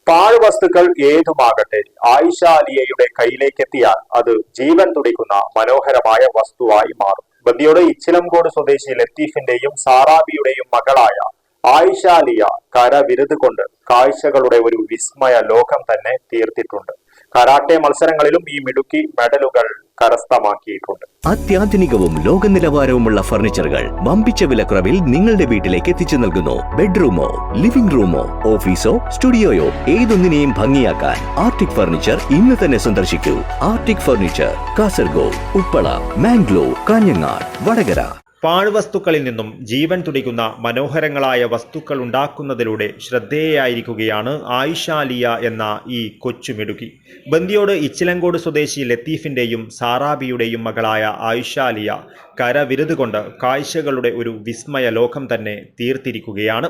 പാഴ്വസ്തുക്കൾ ഏതുമാകട്ടെ, ആയിഷ അലിയയുടെ കയ്യിലേക്കെത്തിയാൽ അത് ജീവൻ തുടിക്കുന്ന മനോഹരമായ വസ്തുവായി മാറും. ബന്ദിയോട് ഇച്ചിലംകോട് സ്വദേശി ലത്തീഫിന്റെയും സാറാബിയുടെയും മകളായ ആയിഷ അലിയ കരവിരുത് കൊണ്ട് കാഴ്ചകളുടെ ഒരു വിസ്മയ ലോകം തന്നെ തീർത്തിട്ടുണ്ട്. കരാട്ടെ മത്സരങ്ങളിലും ഈ മിടുക്കി മെഡലുകൾ കരസ്ഥമാക്കിയിട്ടുണ്ട്. അത്യാധുനികവും ലോക നിലവാരവുമുള്ള ഫർണിച്ചറുകൾ വമ്പിച്ച വിലക്കുറവിൽ നിങ്ങളുടെ വീട്ടിലേക്ക് എത്തിച്ചു നൽകുന്നു. ബെഡ്റൂമോ, ലിവിംഗ് റൂമോ, ഓഫീസോ, സ്റ്റുഡിയോയോ ഏതൊന്നിനെയും ഭംഗിയാക്കാൻ ആർട്ടിക് ഫർണിച്ചർ ഇന്ന് തന്നെ സന്ദർശിക്കൂ. Arctic furniture, Kasaragod, Uppala, Mangalore, Kanhangad, Vadakara. പാഴ്വസ്തുക്കളിൽ നിന്നും ജീവൻ തുടിക്കുന്ന മനോഹരങ്ങളായ വസ്തുക്കൾ ഉണ്ടാക്കുന്നതിലൂടെ ശ്രദ്ധേയായിരിക്കുകയാണ് ആയിഷ അലിയ എന്ന ഈ കൊച്ചുമിടുക്കി. ബന്ദിയോട് ഇച്ചിലങ്കോട് സ്വദേശി ലത്തീഫിന്റെയും സാറാബിയുടെയും മകളായ ആയിഷ അലിയ കരവിരുത് കൊണ്ട് കാഴ്ചകളുടെ ഒരു വിസ്മയ ലോകം തന്നെ തീർത്തിരിക്കുകയാണ്.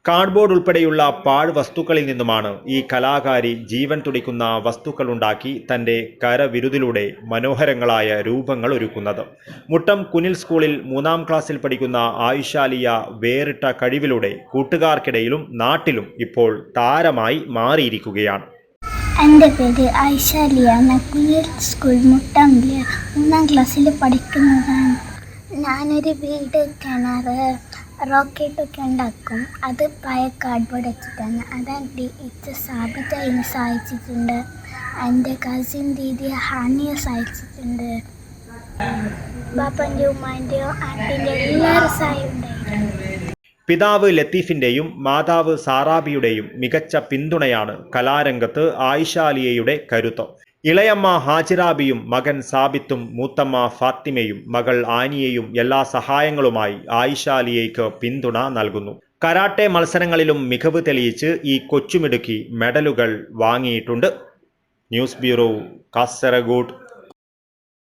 കാർഡ്ബോർഡ് ഉൾപ്പെടെയുള്ള പാഴ്വസ്തുക്കളിൽ നിന്നുമാണ് ഈ കലാകാരി ജീവൻ തുടിക്കുന്ന വസ്തുക്കൾ ഉണ്ടാക്കി തൻ്റെ കരവിരുതിലൂടെ മനോഹരങ്ങളായ രൂപങ്ങൾ ഒരുക്കുന്നത്. മുട്ടം കുനിൽ സ്കൂളിൽ 3ാം ക്ലാസ്സിൽ പഠിക്കുന്ന ആയിഷ അലിയ വേറിട്ട കഴിവിലൂടെ കൂട്ടുകാർക്കിടയിലും നാട്ടിലും ഇപ്പോൾ താരമായി മാറിയിരിക്കുകയാണ്. എൻ്റെ പേര് ആയിഷ അലിയ. ഞാൻ കുനിൽ സ്കൂൾ മുട്ടമിൽ 3ാം ക്ലാസ്സിൽ പഠിക്കുന്നതാണ്. ഞാനൊരു വീട്, കിണർ, റോക്കറ്റൊക്കെ ഉണ്ടാക്കും. അത് പഴയ കാർഡ്ബോർഡ് വെച്ചിട്ടാണ്. അതാണ് ഇച്ച സാബിത അതിനെ സഹായിച്ചിട്ടുണ്ട്. എൻ്റെ കസിൻ ദീദി ഹാനിയെ സഹായിച്ചിട്ടുണ്ട്. ബാപ്പൻ്റെയും ഉമ്മാൻ്റെയും ആൻറ്റിൻ്റെ എല്ലാവരും സഹായം ഉണ്ടായിരുന്നു. പിതാവ് ലത്തീഫിന്റെയും മാതാവ് സാറാബിയുടെയും മികച്ച പിന്തുണയാണ് കലാരംഗത്ത് ആയിഷ അലിയയുടെ കരുത്ത്. ഇളയമ്മ ഹാജിറാബിയും മകൻ സാബിത്തും മൂത്തമ്മ ഫാത്തിമയും മകൾ ആനിയയും എല്ലാ സഹായങ്ങളുമായി ആയിഷ അലിയയ്ക്ക് പിന്തുണ നൽകുന്നു. കരാട്ടെ മത്സരങ്ങളിലും മികവ് തെളിയിച്ച് ഈ കൊച്ചുമിടുക്കി മെഡലുകൾ വാങ്ങിയിട്ടുണ്ട്. News bureau, Kasaragod.